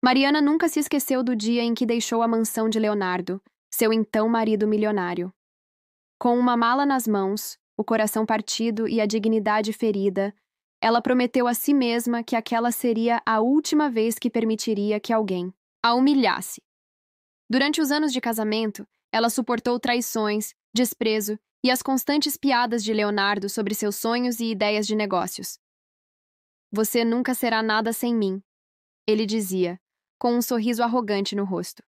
Mariana nunca se esqueceu do dia em que deixou a mansão de Leonardo, seu então marido milionário. Com uma mala nas mãos, o coração partido e a dignidade ferida, ela prometeu a si mesma que aquela seria a última vez que permitiria que alguém a humilhasse. Durante os anos de casamento, ela suportou traições, desprezo e as constantes piadas de Leonardo sobre seus sonhos e ideias de negócios. "Você nunca será nada sem mim", ele dizia, com um sorriso arrogante no rosto.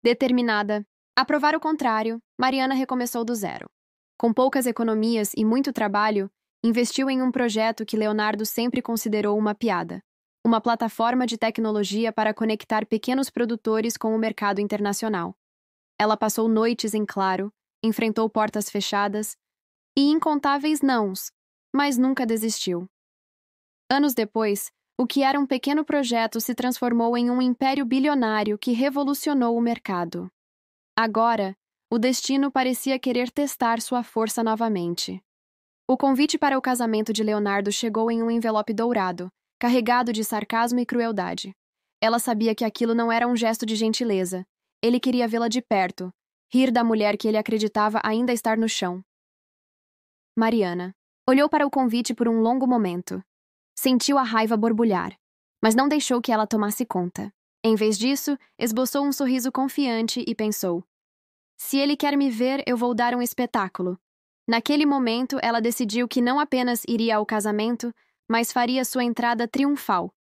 Determinada a provar o contrário, Mariana recomeçou do zero. Com poucas economias e muito trabalho, investiu em um projeto que Leonardo sempre considerou uma piada: uma plataforma de tecnologia para conectar pequenos produtores com o mercado internacional. Ela passou noites em claro, enfrentou portas fechadas e incontáveis nãos, mas nunca desistiu. Anos depois, o que era um pequeno projeto se transformou em um império bilionário que revolucionou o mercado. Agora, o destino parecia querer testar sua força novamente. O convite para o casamento de Leonardo chegou em um envelope dourado, carregado de sarcasmo e crueldade. Ela sabia que aquilo não era um gesto de gentileza. Ele queria vê-la de perto, rir da mulher que ele acreditava ainda estar no chão. Mariana olhou para o convite por um longo momento. Sentiu a raiva borbulhar, mas não deixou que ela tomasse conta. Em vez disso, esboçou um sorriso confiante e pensou: "Se ele quer me ver, eu vou dar um espetáculo." Naquele momento, ela decidiu que não apenas iria ao casamento, mas faria sua entrada triunfal.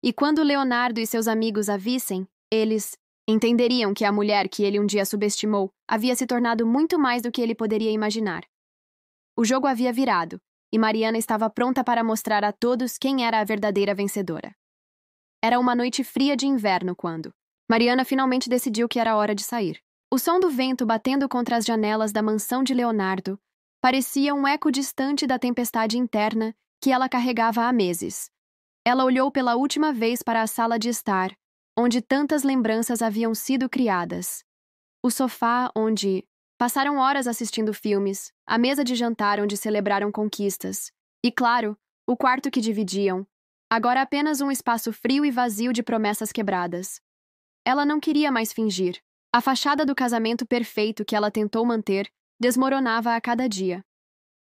E quando Leonardo e seus amigos a vissem, eles entenderiam que a mulher que ele um dia subestimou havia se tornado muito mais do que ele poderia imaginar. O jogo havia virado, e Mariana estava pronta para mostrar a todos quem era a verdadeira vencedora. Era uma noite fria de inverno quando Mariana finalmente decidiu que era hora de sair. O som do vento batendo contra as janelas da mansão de Leonardo parecia um eco distante da tempestade interna que ela carregava há meses. Ela olhou pela última vez para a sala de estar, onde tantas lembranças haviam sido criadas. O sofá onde passaram horas assistindo filmes, a mesa de jantar onde celebraram conquistas, e, claro, o quarto que dividiam, agora apenas um espaço frio e vazio de promessas quebradas. Ela não queria mais fingir. A fachada do casamento perfeito que ela tentou manter desmoronava a cada dia.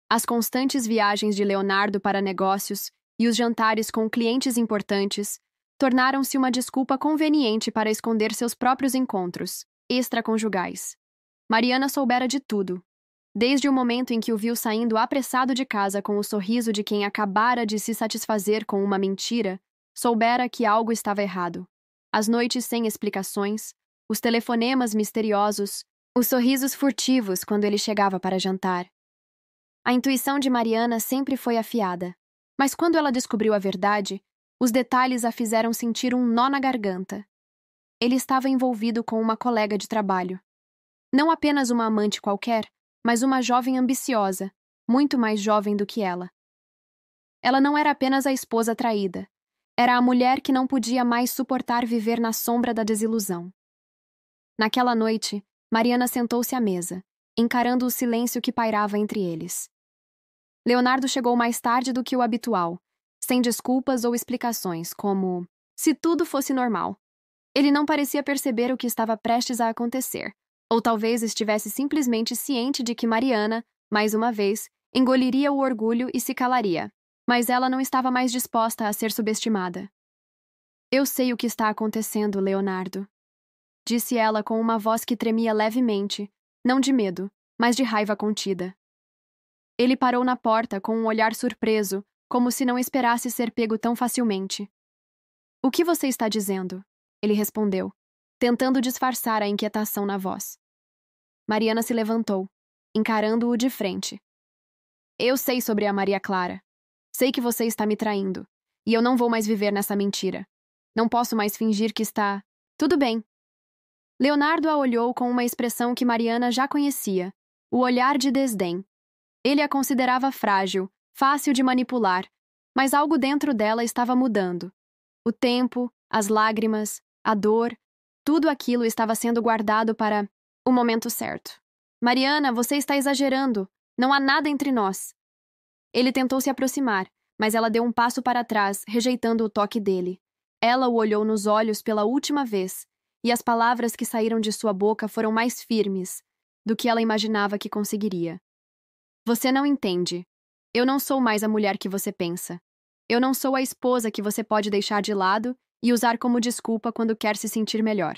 As constantes viagens de Leonardo para negócios e os jantares com clientes importantes tornaram-se uma desculpa conveniente para esconder seus próprios encontros extraconjugais. Mariana soubera de tudo. Desde o momento em que o viu saindo apressado de casa com o sorriso de quem acabara de se satisfazer com uma mentira, soubera que algo estava errado. As noites sem explicações, os telefonemas misteriosos, os sorrisos furtivos quando ele chegava para jantar. A intuição de Mariana sempre foi afiada, mas quando ela descobriu a verdade, os detalhes a fizeram sentir um nó na garganta. Ele estava envolvido com uma colega de trabalho. Não apenas uma amante qualquer, mas uma jovem ambiciosa, muito mais jovem do que ela. Ela não era apenas a esposa traída, era a mulher que não podia mais suportar viver na sombra da desilusão. Naquela noite, Mariana sentou-se à mesa, encarando o silêncio que pairava entre eles. Leonardo chegou mais tarde do que o habitual, sem desculpas ou explicações, como se tudo fosse normal. Ele não parecia perceber o que estava prestes a acontecer, ou talvez estivesse simplesmente ciente de que Mariana, mais uma vez, engoliria o orgulho e se calaria. Mas ela não estava mais disposta a ser subestimada. "Eu sei o que está acontecendo, Leonardo", disse ela com uma voz que tremia levemente, não de medo, mas de raiva contida. Ele parou na porta com um olhar surpreso, como se não esperasse ser pego tão facilmente. "O que você está dizendo?", ele respondeu, tentando disfarçar a inquietação na voz. Mariana se levantou, encarando-o de frente. "Eu sei sobre a Maria Clara. Sei que você está me traindo, e eu não vou mais viver nessa mentira. Não posso mais fingir que está... Tudo bem." Leonardo a olhou com uma expressão que Mariana já conhecia, o olhar de desdém. Ele a considerava frágil, fácil de manipular, mas algo dentro dela estava mudando. O tempo, as lágrimas, a dor, tudo aquilo estava sendo guardado para o momento certo. "Mariana, você está exagerando. Não há nada entre nós." Ele tentou se aproximar, mas ela deu um passo para trás, rejeitando o toque dele. Ela o olhou nos olhos pela última vez, e as palavras que saíram de sua boca foram mais firmes do que ela imaginava que conseguiria. Você não entende. Eu não sou mais a mulher que você pensa. Eu não sou a esposa que você pode deixar de lado e usar como desculpa quando quer se sentir melhor.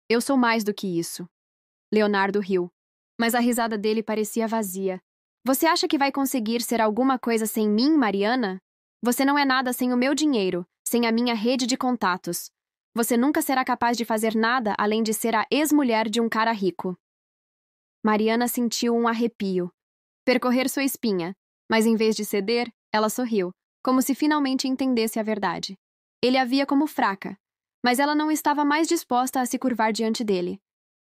Eu sou mais do que isso. Leonardo riu, mas a risada dele parecia vazia. Você acha que vai conseguir ser alguma coisa sem mim, Mariana? Você não é nada sem o meu dinheiro, sem a minha rede de contatos. Você nunca será capaz de fazer nada além de ser a ex-mulher de um cara rico. Mariana sentiu um arrepio percorrer sua espinha, mas em vez de ceder, ela sorriu, como se finalmente entendesse a verdade. Ele a via como fraca, mas ela não estava mais disposta a se curvar diante dele.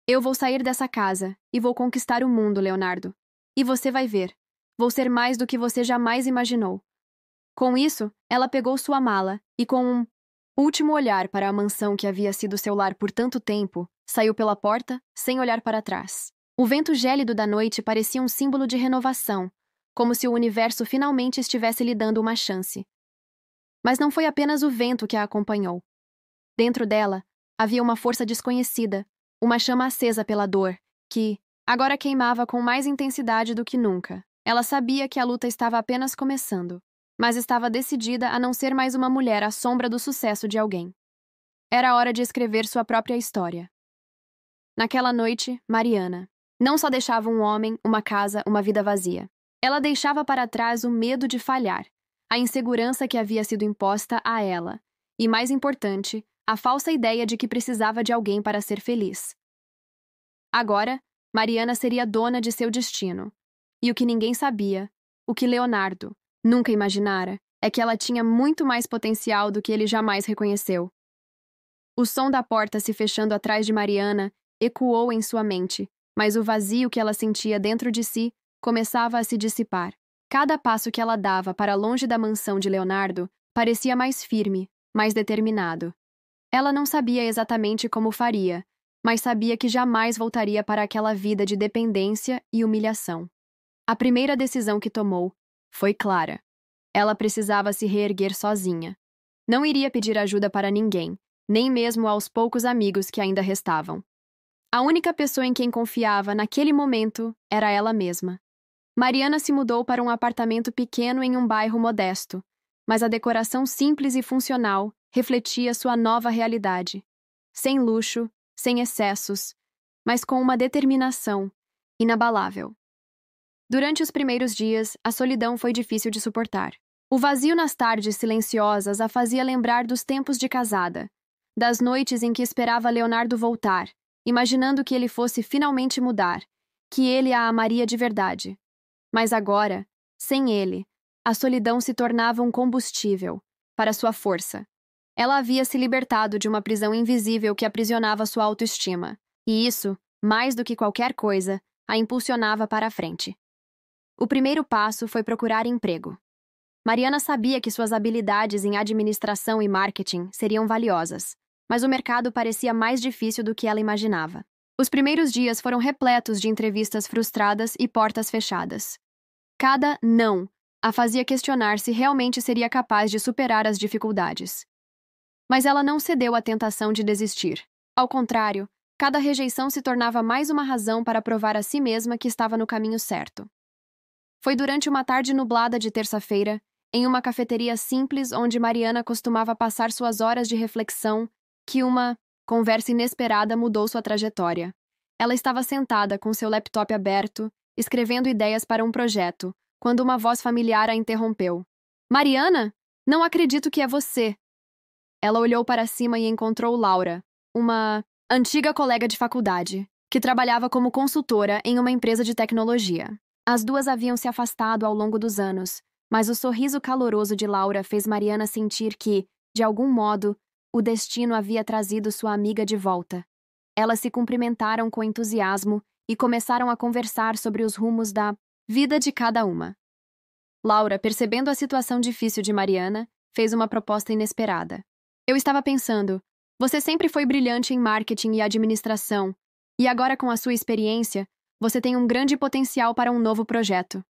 Eu vou sair dessa casa e vou conquistar o mundo, Leonardo. E você vai ver. Vou ser mais do que você jamais imaginou. Com isso, ela pegou sua mala e, com um último olhar para a mansão que havia sido seu lar por tanto tempo, saiu pela porta, sem olhar para trás. O vento gélido da noite parecia um símbolo de renovação, como se o universo finalmente estivesse lhe dando uma chance. Mas não foi apenas o vento que a acompanhou. Dentro dela, havia uma força desconhecida, uma chama acesa pela dor, que, agora queimava com mais intensidade do que nunca. Ela sabia que a luta estava apenas começando, mas estava decidida a não ser mais uma mulher à sombra do sucesso de alguém. Era hora de escrever sua própria história. Naquela noite, Mariana não só deixava um homem, uma casa, uma vida vazia. Ela deixava para trás o medo de falhar, a insegurança que havia sido imposta a ela, e, mais importante, a falsa ideia de que precisava de alguém para ser feliz. Agora, Mariana seria dona de seu destino. E o que ninguém sabia, o que Leonardo nunca imaginara, é que ela tinha muito mais potencial do que ele jamais reconheceu. O som da porta se fechando atrás de Mariana ecoou em sua mente, mas o vazio que ela sentia dentro de si começava a se dissipar. Cada passo que ela dava para longe da mansão de Leonardo parecia mais firme, mais determinado. Ela não sabia exatamente como faria, mas sabia que jamais voltaria para aquela vida de dependência e humilhação. A primeira decisão que tomou foi clara. Ela precisava se reerguer sozinha. Não iria pedir ajuda para ninguém, nem mesmo aos poucos amigos que ainda restavam. A única pessoa em quem confiava naquele momento era ela mesma. Mariana se mudou para um apartamento pequeno em um bairro modesto, mas a decoração simples e funcional refletia sua nova realidade. Sem luxo, sem excessos, mas com uma determinação inabalável. Durante os primeiros dias, a solidão foi difícil de suportar. O vazio nas tardes silenciosas a fazia lembrar dos tempos de casada, das noites em que esperava Leonardo voltar, imaginando que ele fosse finalmente mudar, que ele a amaria de verdade. Mas agora, sem ele, a solidão se tornava um combustível para sua força. Ela havia se libertado de uma prisão invisível que aprisionava sua autoestima, e isso, mais do que qualquer coisa, a impulsionava para a frente. O primeiro passo foi procurar emprego. Mariana sabia que suas habilidades em administração e marketing seriam valiosas, mas o mercado parecia mais difícil do que ela imaginava. Os primeiros dias foram repletos de entrevistas frustradas e portas fechadas. Cada não a fazia questionar se realmente seria capaz de superar as dificuldades. Mas ela não cedeu à tentação de desistir. Ao contrário, cada rejeição se tornava mais uma razão para provar a si mesma que estava no caminho certo. Foi durante uma tarde nublada de terça-feira, em uma cafeteria simples onde Mariana costumava passar suas horas de reflexão, que uma conversa inesperada mudou sua trajetória. Ela estava sentada com seu laptop aberto, escrevendo ideias para um projeto, quando uma voz familiar a interrompeu. Mariana? Não acredito que é você. Ela olhou para cima e encontrou Laura, uma antiga colega de faculdade, que trabalhava como consultora em uma empresa de tecnologia. As duas haviam se afastado ao longo dos anos, mas o sorriso caloroso de Laura fez Mariana sentir que, de algum modo, o destino havia trazido sua amiga de volta. Elas se cumprimentaram com entusiasmo e começaram a conversar sobre os rumos da vida de cada uma. Laura, percebendo a situação difícil de Mariana, fez uma proposta inesperada. Eu estava pensando, você sempre foi brilhante em marketing e administração, e agora com a sua experiência, você tem um grande potencial para um novo projeto.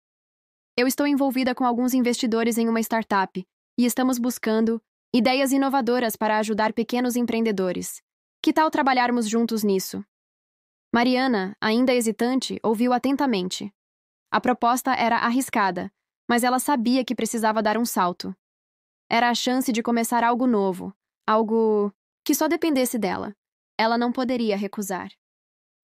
Eu estou envolvida com alguns investidores em uma startup, e estamos buscando Ideias inovadoras para ajudar pequenos empreendedores. Que tal trabalharmos juntos nisso? Mariana, ainda hesitante, ouviu atentamente. A proposta era arriscada, mas ela sabia que precisava dar um salto. Era a chance de começar algo novo, algo que só dependesse dela. Ela não poderia recusar.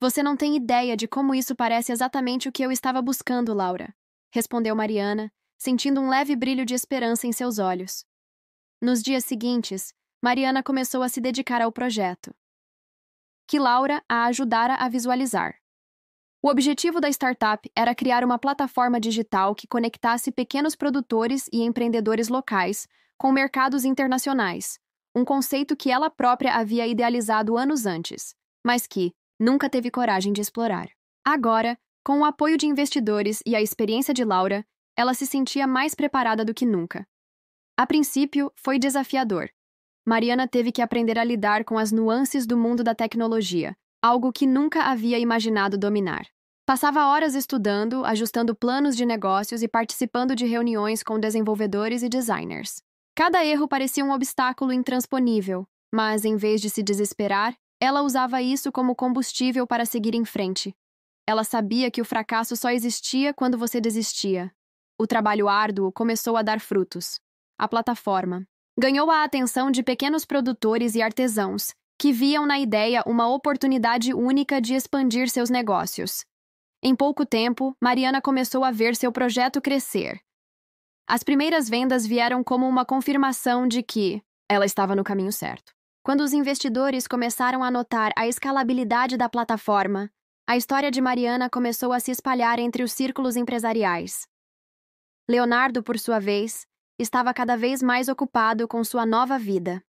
Você não tem ideia de como isso parece exatamente o que eu estava buscando, Laura, respondeu Mariana, sentindo um leve brilho de esperança em seus olhos. Nos dias seguintes, Mariana começou a se dedicar ao projeto, que Laura a ajudara a visualizar. O objetivo da startup era criar uma plataforma digital que conectasse pequenos produtores e empreendedores locais com mercados internacionais, um conceito que ela própria havia idealizado anos antes, mas que nunca teve coragem de explorar. Agora, com o apoio de investidores e a experiência de Laura, ela se sentia mais preparada do que nunca. A princípio, foi desafiador. Mariana teve que aprender a lidar com as nuances do mundo da tecnologia, algo que nunca havia imaginado dominar. Passava horas estudando, ajustando planos de negócios e participando de reuniões com desenvolvedores e designers. Cada erro parecia um obstáculo intransponível, mas, em vez de se desesperar, ela usava isso como combustível para seguir em frente. Ela sabia que o fracasso só existia quando você desistia. O trabalho árduo começou a dar frutos. A plataforma ganhou a atenção de pequenos produtores e artesãos, que viam na ideia uma oportunidade única de expandir seus negócios. Em pouco tempo, Mariana começou a ver seu projeto crescer. As primeiras vendas vieram como uma confirmação de que ela estava no caminho certo. Quando os investidores começaram a notar a escalabilidade da plataforma, a história de Mariana começou a se espalhar entre os círculos empresariais. Leonardo, por sua vez, estava cada vez mais ocupado com sua nova vida.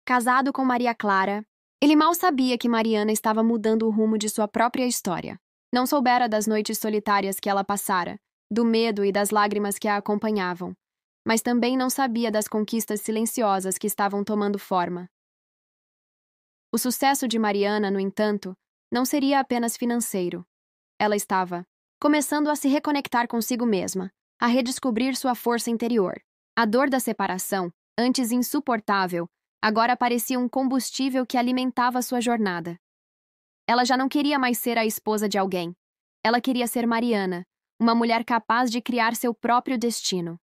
Casado com Maria Clara, ele mal sabia que Mariana estava mudando o rumo de sua própria história. Não soubera das noites solitárias que ela passara, do medo e das lágrimas que a acompanhavam, mas também não sabia das conquistas silenciosas que estavam tomando forma. O sucesso de Mariana, no entanto, não seria apenas financeiro. Ela estava começando a se reconectar consigo mesma, a redescobrir sua força interior. A dor da separação, antes insuportável, agora parecia um combustível que alimentava sua jornada. Ela já não queria mais ser a esposa de alguém. Ela queria ser Mariana, uma mulher capaz de criar seu próprio destino.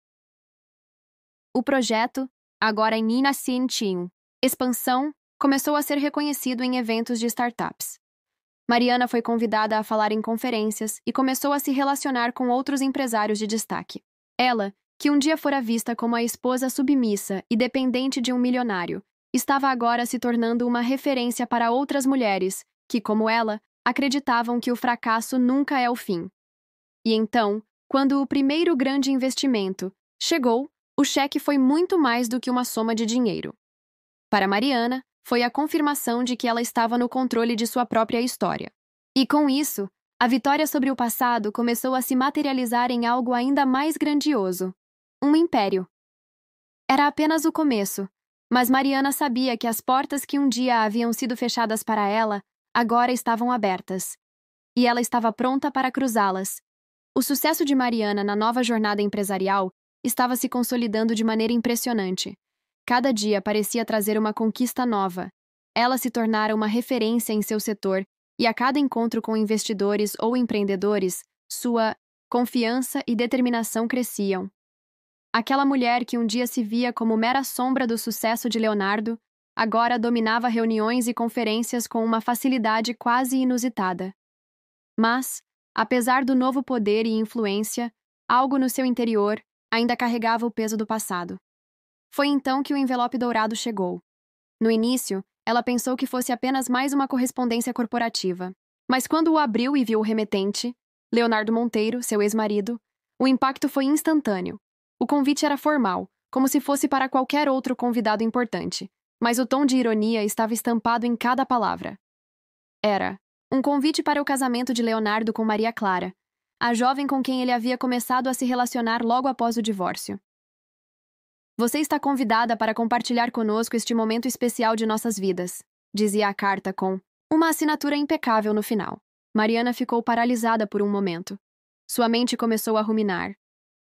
O projeto, agora em Nina Sin Team Expansão, começou a ser reconhecido em eventos de startups. Mariana foi convidada a falar em conferências e começou a se relacionar com outros empresários de destaque. Ela, que um dia fora vista como a esposa submissa e dependente de um milionário, estava agora se tornando uma referência para outras mulheres que, como ela, acreditavam que o fracasso nunca é o fim. E então, quando o primeiro grande investimento chegou, o cheque foi muito mais do que uma soma de dinheiro. Para Mariana, foi a confirmação de que ela estava no controle de sua própria história. E com isso, a vitória sobre o passado começou a se materializar em algo ainda mais grandioso: um império. Era apenas o começo, mas Mariana sabia que as portas que um dia haviam sido fechadas para ela agora estavam abertas. E ela estava pronta para cruzá-las. O sucesso de Mariana na nova jornada empresarial estava se consolidando de maneira impressionante. Cada dia parecia trazer uma conquista nova. Ela se tornara uma referência em seu setor e a cada encontro com investidores ou empreendedores, sua confiança e determinação cresciam. Aquela mulher que um dia se via como mera sombra do sucesso de Leonardo, agora dominava reuniões e conferências com uma facilidade quase inusitada. Mas, apesar do novo poder e influência, algo no seu interior ainda carregava o peso do passado. Foi então que o envelope dourado chegou. No início, ela pensou que fosse apenas mais uma correspondência corporativa. Mas quando o abriu e viu o remetente, Leonardo Monteiro, seu ex-marido, o impacto foi instantâneo. O convite era formal, como se fosse para qualquer outro convidado importante, mas o tom de ironia estava estampado em cada palavra. Era um convite para o casamento de Leonardo com Maria Clara, a jovem com quem ele havia começado a se relacionar logo após o divórcio. Você está convidada para compartilhar conosco este momento especial de nossas vidas, dizia a carta com uma assinatura impecável no final. Mariana ficou paralisada por um momento. Sua mente começou a ruminar.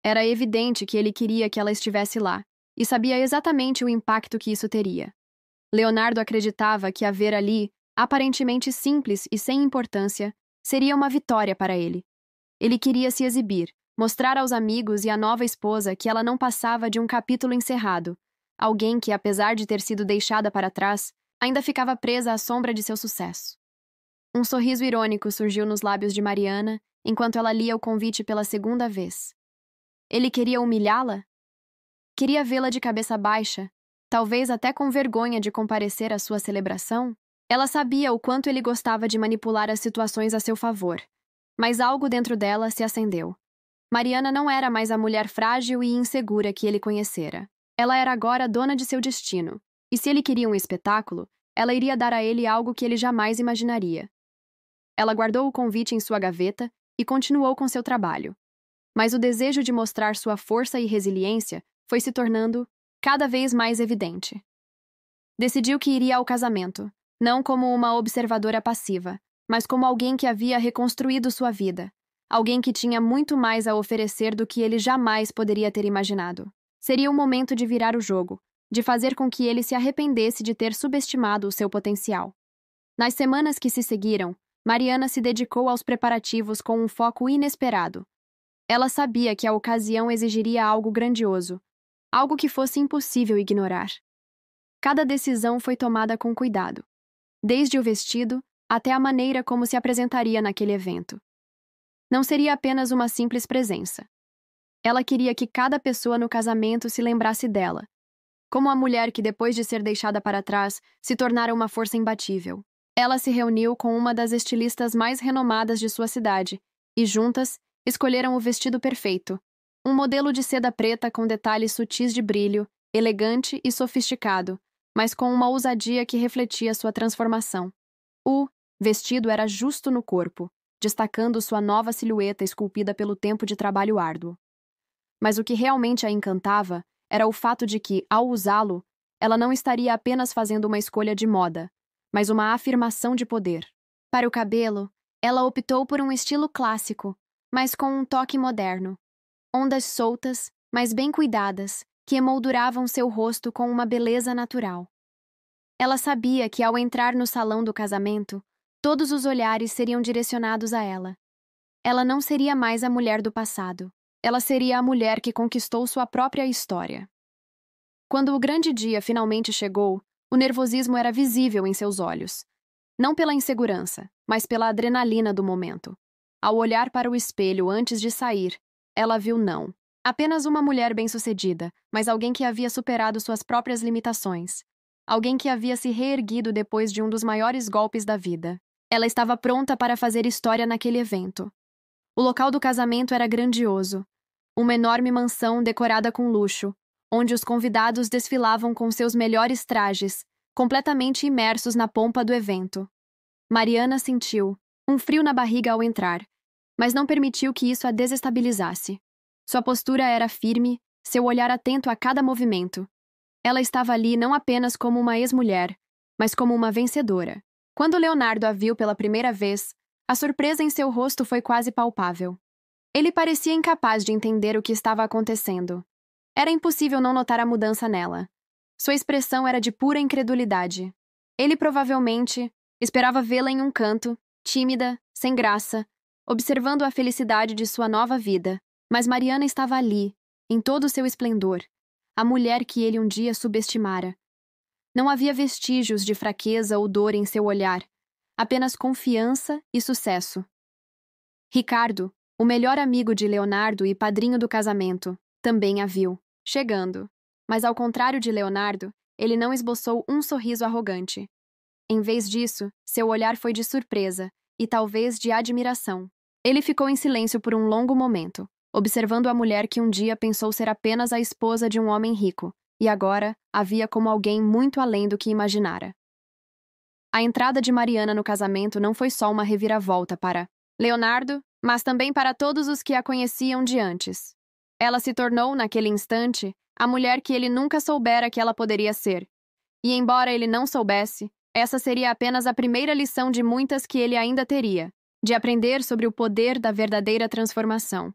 Era evidente que ele queria que ela estivesse lá. e sabia exatamente o impacto que isso teria. Leonardo acreditava que haver ali, aparentemente simples e sem importância, seria uma vitória para ele. Ele queria se exibir, mostrar aos amigos e à nova esposa que ela não passava de um capítulo encerrado, alguém que, apesar de ter sido deixada para trás, ainda ficava presa à sombra de seu sucesso. Um sorriso irônico surgiu nos lábios de Mariana enquanto ela lia o convite pela segunda vez. Ele queria humilhá-la? Queria vê-la de cabeça baixa, talvez até com vergonha de comparecer à sua celebração? Ela sabia o quanto ele gostava de manipular as situações a seu favor, mas algo dentro dela se acendeu. Mariana não era mais a mulher frágil e insegura que ele conhecera. Ela era agora dona de seu destino, e se ele queria um espetáculo, ela iria dar a ele algo que ele jamais imaginaria. Ela guardou o convite em sua gaveta e continuou com seu trabalho. Mas o desejo de mostrar sua força e resiliência foi se tornando cada vez mais evidente. Decidiu que iria ao casamento, não como uma observadora passiva, mas como alguém que havia reconstruído sua vida, alguém que tinha muito mais a oferecer do que ele jamais poderia ter imaginado. Seria o momento de virar o jogo, de fazer com que ele se arrependesse de ter subestimado o seu potencial. Nas semanas que se seguiram, Mariana se dedicou aos preparativos com um foco inesperado. Ela sabia que a ocasião exigiria algo grandioso, algo que fosse impossível ignorar. Cada decisão foi tomada com cuidado, desde o vestido até a maneira como se apresentaria naquele evento. Não seria apenas uma simples presença. Ela queria que cada pessoa no casamento se lembrasse dela, como a mulher que, depois de ser deixada para trás, se tornara uma força imbatível. Ela se reuniu com uma das estilistas mais renomadas de sua cidade e, juntas, escolheram o vestido perfeito. Um modelo de seda preta com detalhes sutis de brilho, elegante e sofisticado, mas com uma ousadia que refletia sua transformação. O vestido era justo no corpo, destacando sua nova silhueta esculpida pelo tempo de trabalho árduo. Mas o que realmente a encantava era o fato de que, ao usá-lo, ela não estaria apenas fazendo uma escolha de moda, mas uma afirmação de poder. Para o cabelo, ela optou por um estilo clássico, mas com um toque moderno. Ondas soltas, mas bem cuidadas, que emolduravam seu rosto com uma beleza natural. Ela sabia que, ao entrar no salão do casamento, todos os olhares seriam direcionados a ela. Ela não seria mais a mulher do passado. Ela seria a mulher que conquistou sua própria história. Quando o grande dia finalmente chegou, o nervosismo era visível em seus olhos. Não pela insegurança, mas pela adrenalina do momento. Ao olhar para o espelho antes de sair, ela viu não apenas uma mulher bem-sucedida, mas alguém que havia superado suas próprias limitações. Alguém que havia se reerguido depois de um dos maiores golpes da vida. Ela estava pronta para fazer história naquele evento. O local do casamento era grandioso. Uma enorme mansão decorada com luxo, onde os convidados desfilavam com seus melhores trajes, completamente imersos na pompa do evento. Mariana sentiu um frio na barriga ao entrar, mas não permitiu que isso a desestabilizasse. Sua postura era firme, seu olhar atento a cada movimento. Ela estava ali não apenas como uma ex-mulher, mas como uma vencedora. Quando Leonardo a viu pela primeira vez, a surpresa em seu rosto foi quase palpável. Ele parecia incapaz de entender o que estava acontecendo. Era impossível não notar a mudança nela. Sua expressão era de pura incredulidade. Ele provavelmente esperava vê-la em um canto, tímida, sem graça, observando a felicidade de sua nova vida. Mas Mariana estava ali, em todo o seu esplendor, a mulher que ele um dia subestimara. Não havia vestígios de fraqueza ou dor em seu olhar, apenas confiança e sucesso. Ricardo, o melhor amigo de Leonardo e padrinho do casamento, também a viu, chegando. Mas ao contrário de Leonardo, ele não esboçou um sorriso arrogante. Em vez disso, seu olhar foi de surpresa e talvez de admiração. Ele ficou em silêncio por um longo momento, observando a mulher que um dia pensou ser apenas a esposa de um homem rico, e agora a via como alguém muito além do que imaginara. A entrada de Mariana no casamento não foi só uma reviravolta para Leonardo, mas também para todos os que a conheciam de antes. Ela se tornou, naquele instante, a mulher que ele nunca soubera que ela poderia ser. E embora ele não soubesse, essa seria apenas a primeira lição de muitas que ele ainda teria, de aprender sobre o poder da verdadeira transformação.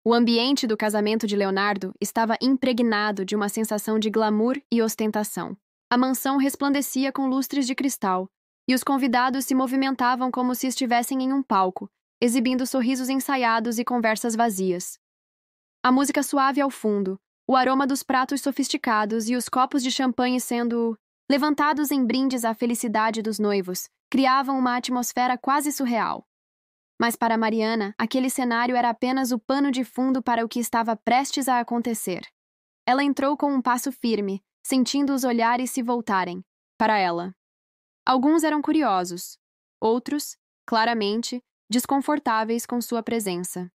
O ambiente do casamento de Leonardo estava impregnado de uma sensação de glamour e ostentação. A mansão resplandecia com lustres de cristal, e os convidados se movimentavam como se estivessem em um palco, exibindo sorrisos ensaiados e conversas vazias. A música suave ao fundo, o aroma dos pratos sofisticados e os copos de champanhe sendo levantados em brindes à felicidade dos noivos criavam uma atmosfera quase surreal. Mas para Mariana, aquele cenário era apenas o pano de fundo para o que estava prestes a acontecer. Ela entrou com um passo firme, sentindo os olhares se voltarem para ela. Alguns eram curiosos, outros, claramente, desconfortáveis com sua presença.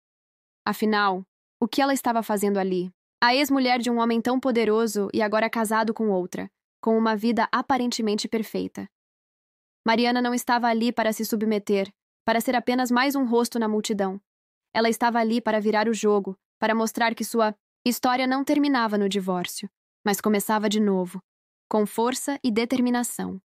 Afinal, o que ela estava fazendo ali? A ex-mulher de um homem tão poderoso e agora casado com outra, com uma vida aparentemente perfeita. Mariana não estava ali para se submeter, para ser apenas mais um rosto na multidão. Ela estava ali para virar o jogo, para mostrar que sua história não terminava no divórcio, mas começava de novo, com força e determinação.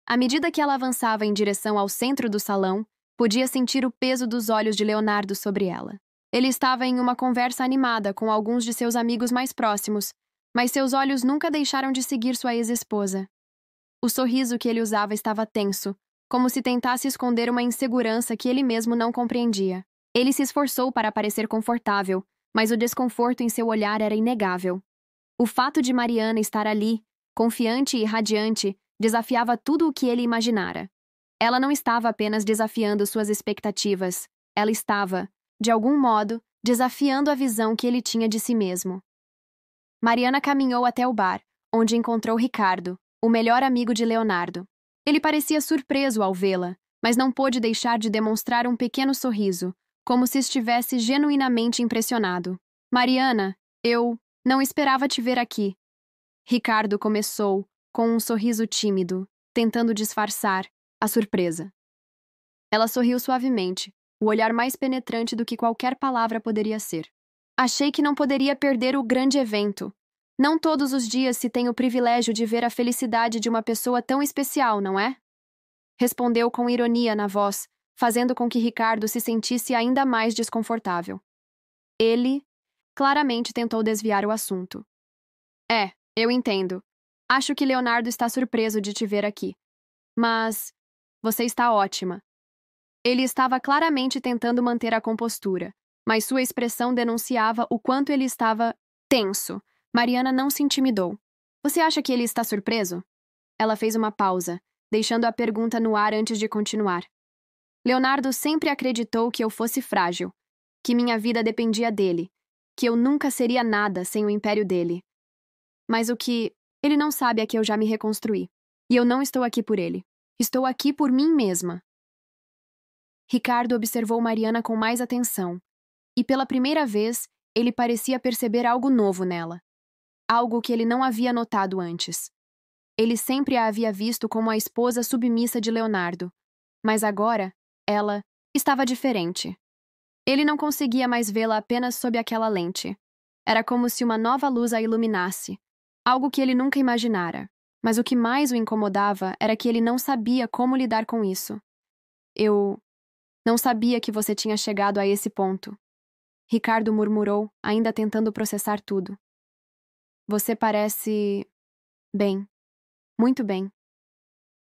À medida que ela avançava em direção ao centro do salão, podia sentir o peso dos olhos de Leonardo sobre ela. Ele estava em uma conversa animada com alguns de seus amigos mais próximos, mas seus olhos nunca deixaram de seguir sua ex-esposa. O sorriso que ele usava estava tenso, como se tentasse esconder uma insegurança que ele mesmo não compreendia. Ele se esforçou para parecer confortável, mas o desconforto em seu olhar era inegável. O fato de Mariana estar ali, confiante e radiante, desafiava tudo o que ele imaginara. Ela não estava apenas desafiando suas expectativas, ela estava, de algum modo, desafiando a visão que ele tinha de si mesmo. Mariana caminhou até o bar, onde encontrou Ricardo, o melhor amigo de Leonardo. Ele parecia surpreso ao vê-la, mas não pôde deixar de demonstrar um pequeno sorriso, como se estivesse genuinamente impressionado. Mariana, eu não esperava te ver aqui. Ricardo começou, com um sorriso tímido, tentando disfarçar a surpresa. Ela sorriu suavemente, o olhar mais penetrante do que qualquer palavra poderia ser. Achei que não poderia perder o grande evento. Não todos os dias se tem o privilégio de ver a felicidade de uma pessoa tão especial, não é? Respondeu com ironia na voz, fazendo com que Ricardo se sentisse ainda mais desconfortável. Ele, claramente, tentou desviar o assunto. Eu entendo. Acho que Leonardo está surpreso de te ver aqui. Mas você está ótima. Ele estava claramente tentando manter a compostura, mas sua expressão denunciava o quanto ele estava tenso. Mariana não se intimidou. Você acha que ele está surpreso? Ela fez uma pausa, deixando a pergunta no ar antes de continuar. Leonardo sempre acreditou que eu fosse frágil, que minha vida dependia dele, que eu nunca seria nada sem o império dele. Mas o que ele não sabe é que eu já me reconstruí, e eu não estou aqui por ele. Estou aqui por mim mesma. Ricardo observou Mariana com mais atenção, e pela primeira vez, ele parecia perceber algo novo nela. Algo que ele não havia notado antes. Ele sempre a havia visto como a esposa submissa de Leonardo, mas agora, ela estava diferente. Ele não conseguia mais vê-la apenas sob aquela lente. Era como se uma nova luz a iluminasse, algo que ele nunca imaginara. Mas o que mais o incomodava era que ele não sabia como lidar com isso. Eu não sabia que você tinha chegado a esse ponto. Ricardo murmurou, ainda tentando processar tudo. Você parece... bem. Muito bem.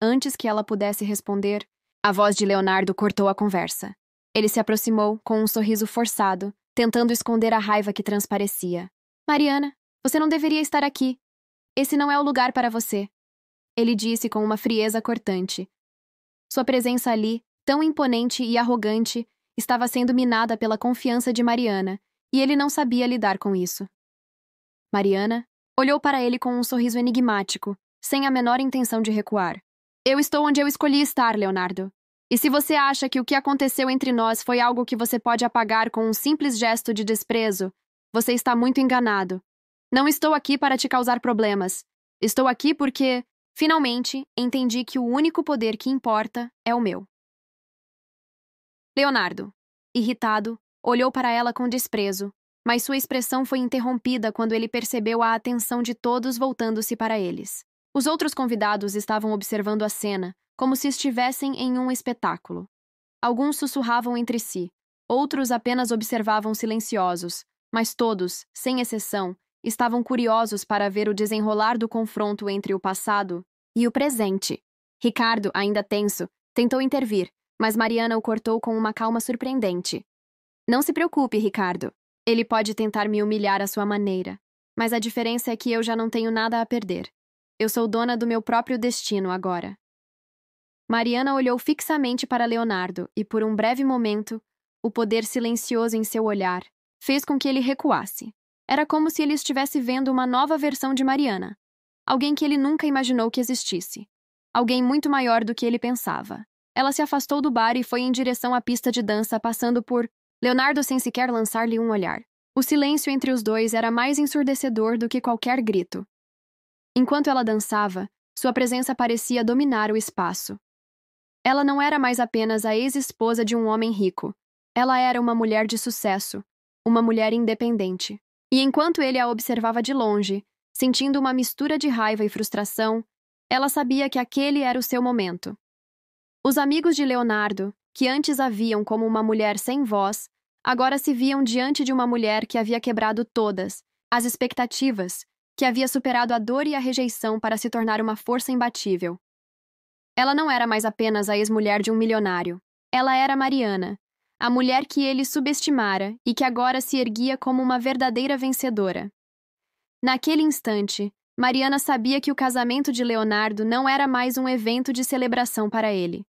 Antes que ela pudesse responder, a voz de Leonardo cortou a conversa. Ele se aproximou com um sorriso forçado, tentando esconder a raiva que transparecia. Mariana, você não deveria estar aqui. Esse não é o lugar para você. Ele disse com uma frieza cortante. Sua presença ali, tão imponente e arrogante, estava sendo minada pela confiança de Mariana, e ele não sabia lidar com isso. Mariana olhou para ele com um sorriso enigmático, sem a menor intenção de recuar. Eu estou onde eu escolhi estar, Leonardo. E se você acha que o que aconteceu entre nós foi algo que você pode apagar com um simples gesto de desprezo, você está muito enganado. Não estou aqui para te causar problemas. Estou aqui porque, finalmente, entendi que o único poder que importa é o meu. Leonardo, irritado, olhou para ela com desprezo, mas sua expressão foi interrompida quando ele percebeu a atenção de todos voltando-se para eles. Os outros convidados estavam observando a cena, como se estivessem em um espetáculo. Alguns sussurravam entre si, Outros apenas observavam silenciosos, mas todos, sem exceção, estavam curiosos para ver o desenrolar do confronto entre o passado e o presente. Ricardo, ainda tenso, tentou intervir, mas Mariana o cortou com uma calma surpreendente. Não se preocupe, Ricardo. Ele pode tentar me humilhar à sua maneira, mas a diferença é que eu já não tenho nada a perder. Eu sou dona do meu próprio destino agora. Mariana olhou fixamente para Leonardo e, por um breve momento, o poder silencioso em seu olhar fez com que ele recuasse. Era como se ele estivesse vendo uma nova versão de Mariana. Alguém que ele nunca imaginou que existisse. Alguém muito maior do que ele pensava. Ela se afastou do bar e foi em direção à pista de dança, passando por Leonardo sem sequer lançar-lhe um olhar. O silêncio entre os dois era mais ensurdecedor do que qualquer grito. Enquanto ela dançava, sua presença parecia dominar o espaço. Ela não era mais apenas a ex-esposa de um homem rico. Ela era uma mulher de sucesso, uma mulher independente. E enquanto ele a observava de longe, sentindo uma mistura de raiva e frustração, ela sabia que aquele era o seu momento. Os amigos de Leonardo, que antes a viam como uma mulher sem voz, agora se viam diante de uma mulher que havia quebrado todas as expectativas, que havia superado a dor e a rejeição para se tornar uma força imbatível. Ela não era mais apenas a ex-mulher de um milionário. Ela era Mariana, a mulher que ele subestimara e que agora se erguia como uma verdadeira vencedora. Naquele instante, Mariana sabia que o casamento de Leonardo não era mais um evento de celebração para ele.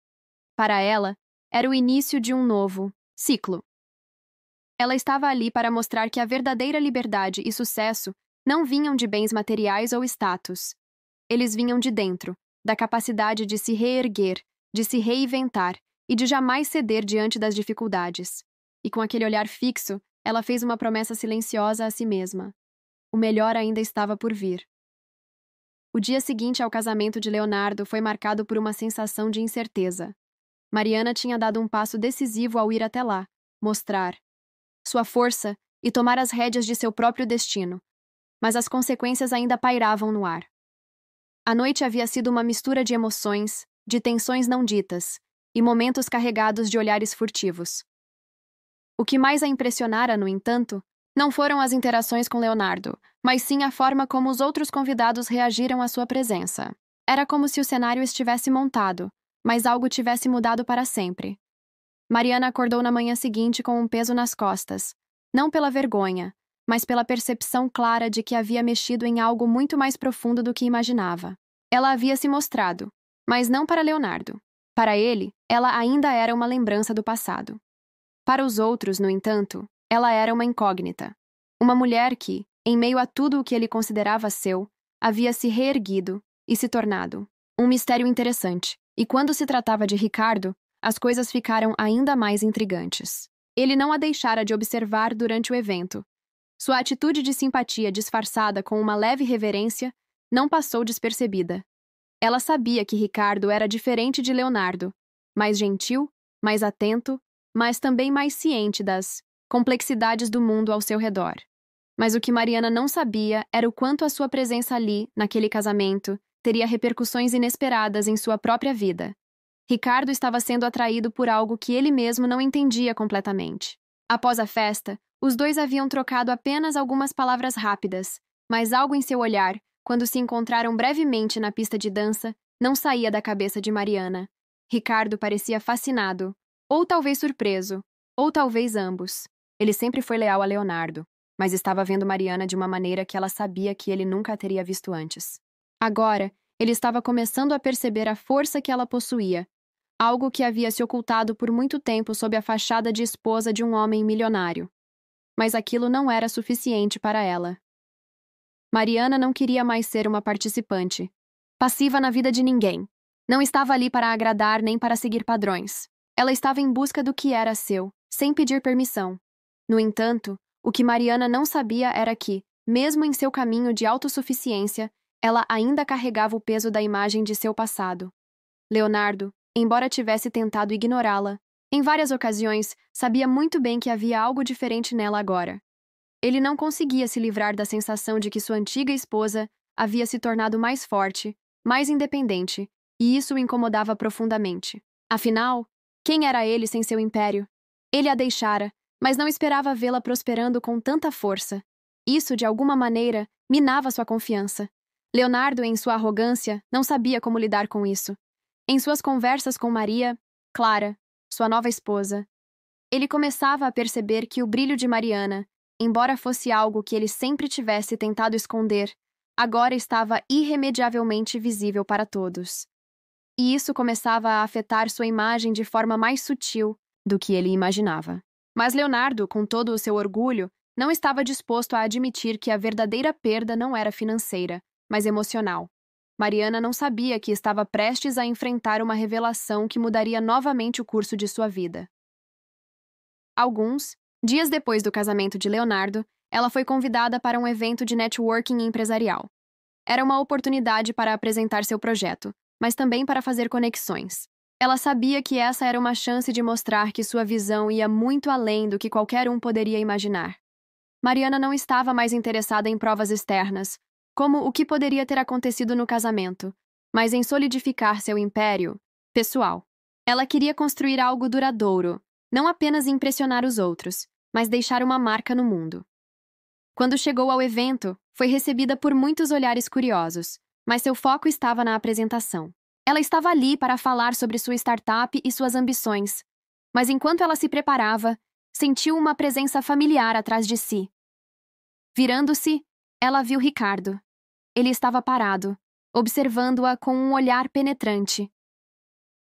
Para ela, era o início de um novo ciclo. Ela estava ali para mostrar que a verdadeira liberdade e sucesso não vinham de bens materiais ou status. Eles vinham de dentro, da capacidade de se reerguer, de se reinventar e de jamais ceder diante das dificuldades. E com aquele olhar fixo, ela fez uma promessa silenciosa a si mesma. O melhor ainda estava por vir. O dia seguinte ao casamento de Leonardo foi marcado por uma sensação de incerteza. Mariana tinha dado um passo decisivo ao ir até lá, mostrar sua força e tomar as rédeas de seu próprio destino, mas as consequências ainda pairavam no ar. A noite havia sido uma mistura de emoções, de tensões não ditas, e momentos carregados de olhares furtivos. O que mais a impressionara, no entanto, não foram as interações com Leonardo, mas sim a forma como os outros convidados reagiram à sua presença. Era como se o cenário estivesse montado, mas algo tivesse mudado para sempre. Mariana acordou na manhã seguinte com um peso nas costas, não pela vergonha, mas pela percepção clara de que havia mexido em algo muito mais profundo do que imaginava. Ela havia se mostrado, mas não para Leonardo. Para ele, ela ainda era uma lembrança do passado. Para os outros, no entanto, ela era uma incógnita. Uma mulher que, em meio a tudo o que ele considerava seu, havia se reerguido e se tornado um mistério interessante. E quando se tratava de Ricardo, as coisas ficaram ainda mais intrigantes. Ele não a deixara de observar durante o evento. Sua atitude de simpatia disfarçada com uma leve reverência não passou despercebida. Ela sabia que Ricardo era diferente de Leonardo, mais gentil, mais atento, mas também mais ciente das complexidades do mundo ao seu redor. Mas o que Mariana não sabia era o quanto a sua presença ali, naquele casamento, teria repercussões inesperadas em sua própria vida. Ricardo estava sendo atraído por algo que ele mesmo não entendia completamente. Após a festa, os dois haviam trocado apenas algumas palavras rápidas, mas algo em seu olhar, quando se encontraram brevemente na pista de dança, não saía da cabeça de Mariana. Ricardo parecia fascinado, ou talvez surpreso, ou talvez ambos. Ele sempre foi leal a Leonardo, mas estava vendo Mariana de uma maneira que ela sabia que ele nunca a teria visto antes. Agora, ele estava começando a perceber a força que ela possuía, algo que havia se ocultado por muito tempo sob a fachada de esposa de um homem milionário. Mas aquilo não era suficiente para ela. Mariana não queria mais ser uma participante, passiva na vida de ninguém. Não estava ali para agradar nem para seguir padrões. Ela estava em busca do que era seu, sem pedir permissão. No entanto, o que Mariana não sabia era que, mesmo em seu caminho de autossuficiência, ela ainda carregava o peso da imagem de seu passado. Leonardo, embora tivesse tentado ignorá-la, em várias ocasiões, sabia muito bem que havia algo diferente nela agora. Ele não conseguia se livrar da sensação de que sua antiga esposa havia se tornado mais forte, mais independente, e isso o incomodava profundamente. Afinal, quem era ele sem seu império? Ele a deixara, mas não esperava vê-la prosperando com tanta força. Isso, de alguma maneira, minava sua confiança. Leonardo, em sua arrogância, não sabia como lidar com isso. Em suas conversas com Maria, Clara, sua nova esposa, ele começava a perceber que o brilho de Mariana, embora fosse algo que ele sempre tivesse tentado esconder, agora estava irremediavelmente visível para todos. E isso começava a afetar sua imagem de forma mais sutil do que ele imaginava. Mas Leonardo, com todo o seu orgulho, não estava disposto a admitir que a verdadeira perda não era financeira, mas emocional. Mariana não sabia que estava prestes a enfrentar uma revelação que mudaria novamente o curso de sua vida. Alguns dias depois do casamento de Leonardo, ela foi convidada para um evento de networking empresarial. Era uma oportunidade para apresentar seu projeto, mas também para fazer conexões. Ela sabia que essa era uma chance de mostrar que sua visão ia muito além do que qualquer um poderia imaginar. Mariana não estava mais interessada em provas externas, como o que poderia ter acontecido no casamento, mas em solidificar seu império pessoal. Ela queria construir algo duradouro, não apenas impressionar os outros, mas deixar uma marca no mundo. Quando chegou ao evento, foi recebida por muitos olhares curiosos, mas seu foco estava na apresentação. Ela estava ali para falar sobre sua startup e suas ambições, mas enquanto ela se preparava, sentiu uma presença familiar atrás de si. Virando-se, ela viu Ricardo. Ele estava parado, observando-a com um olhar penetrante.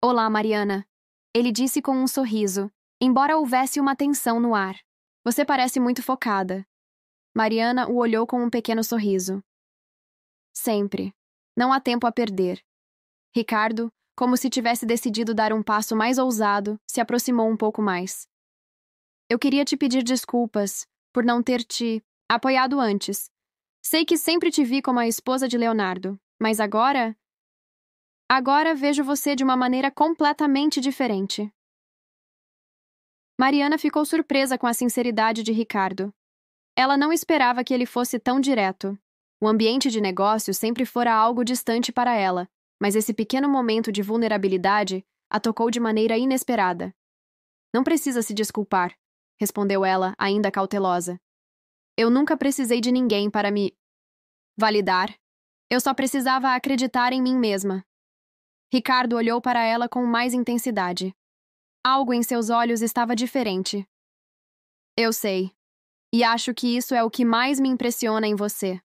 "Olá, Mariana", ele disse com um sorriso, embora houvesse uma tensão no ar. "Você parece muito focada." Mariana o olhou com um pequeno sorriso. "Sempre. Não há tempo a perder." Ricardo, como se tivesse decidido dar um passo mais ousado, se aproximou um pouco mais. "Eu queria te pedir desculpas por não ter te apoiado antes. Sei que sempre te vi como a esposa de Leonardo, mas agora vejo você de uma maneira completamente diferente." Mariana ficou surpresa com a sinceridade de Ricardo. Ela não esperava que ele fosse tão direto. O ambiente de negócio sempre fora algo distante para ela, mas esse pequeno momento de vulnerabilidade a tocou de maneira inesperada. "Não precisa se desculpar", respondeu ela, ainda cautelosa. "Eu nunca precisei de ninguém para me validar. Eu só precisava acreditar em mim mesma." Ricardo olhou para ela com mais intensidade. Algo em seus olhos estava diferente. "Eu sei. E acho que isso é o que mais me impressiona em você.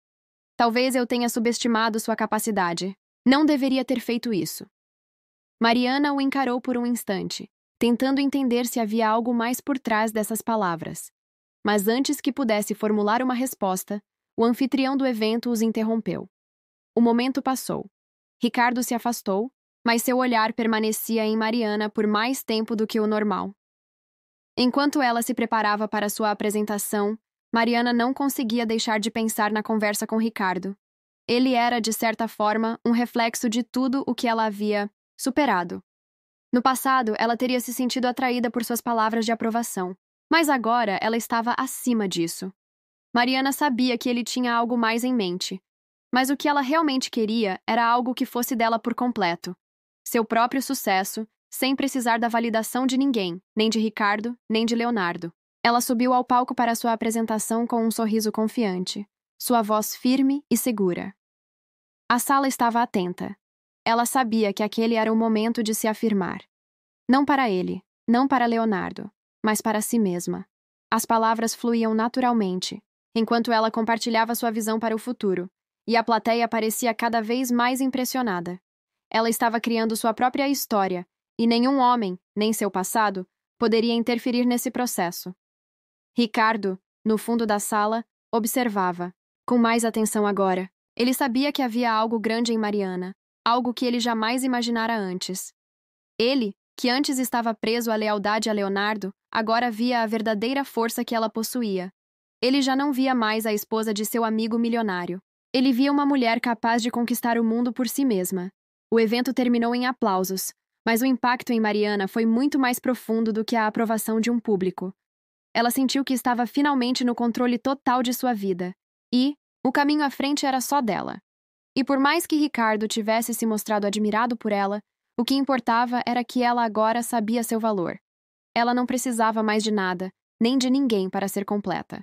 Talvez eu tenha subestimado sua capacidade. Não deveria ter feito isso." Mariana o encarou por um instante, tentando entender se havia algo mais por trás dessas palavras. Mas antes que pudesse formular uma resposta, o anfitrião do evento os interrompeu. O momento passou. Ricardo se afastou, mas seu olhar permanecia em Mariana por mais tempo do que o normal. Enquanto ela se preparava para sua apresentação, Mariana não conseguia deixar de pensar na conversa com Ricardo. Ele era, de certa forma, um reflexo de tudo o que ela havia superado. No passado, ela teria se sentido atraída por suas palavras de aprovação, mas agora ela estava acima disso. Mariana sabia que ele tinha algo mais em mente, mas o que ela realmente queria era algo que fosse dela por completo. Seu próprio sucesso, sem precisar da validação de ninguém, nem de Ricardo, nem de Leonardo. Ela subiu ao palco para sua apresentação com um sorriso confiante, sua voz firme e segura. A sala estava atenta. Ela sabia que aquele era o momento de se afirmar. Não para ele, não para Leonardo, mas para si mesma. As palavras fluíam naturalmente, enquanto ela compartilhava sua visão para o futuro, e a plateia parecia cada vez mais impressionada. Ela estava criando sua própria história, e nenhum homem, nem seu passado, poderia interferir nesse processo. Ricardo, no fundo da sala, observava, com mais atenção agora. Ele sabia que havia algo grande em Mariana, algo que ele jamais imaginara antes. Ele, que antes estava preso à lealdade a Leonardo, agora via a verdadeira força que ela possuía. Ele já não via mais a esposa de seu amigo milionário. Ele via uma mulher capaz de conquistar o mundo por si mesma. O evento terminou em aplausos, mas o impacto em Mariana foi muito mais profundo do que a aprovação de um público. Ela sentiu que estava finalmente no controle total de sua vida, e o caminho à frente era só dela. E por mais que Ricardo tivesse se mostrado admirado por ela, o que importava era que ela agora sabia seu valor. Ela não precisava mais de nada, nem de ninguém para ser completa.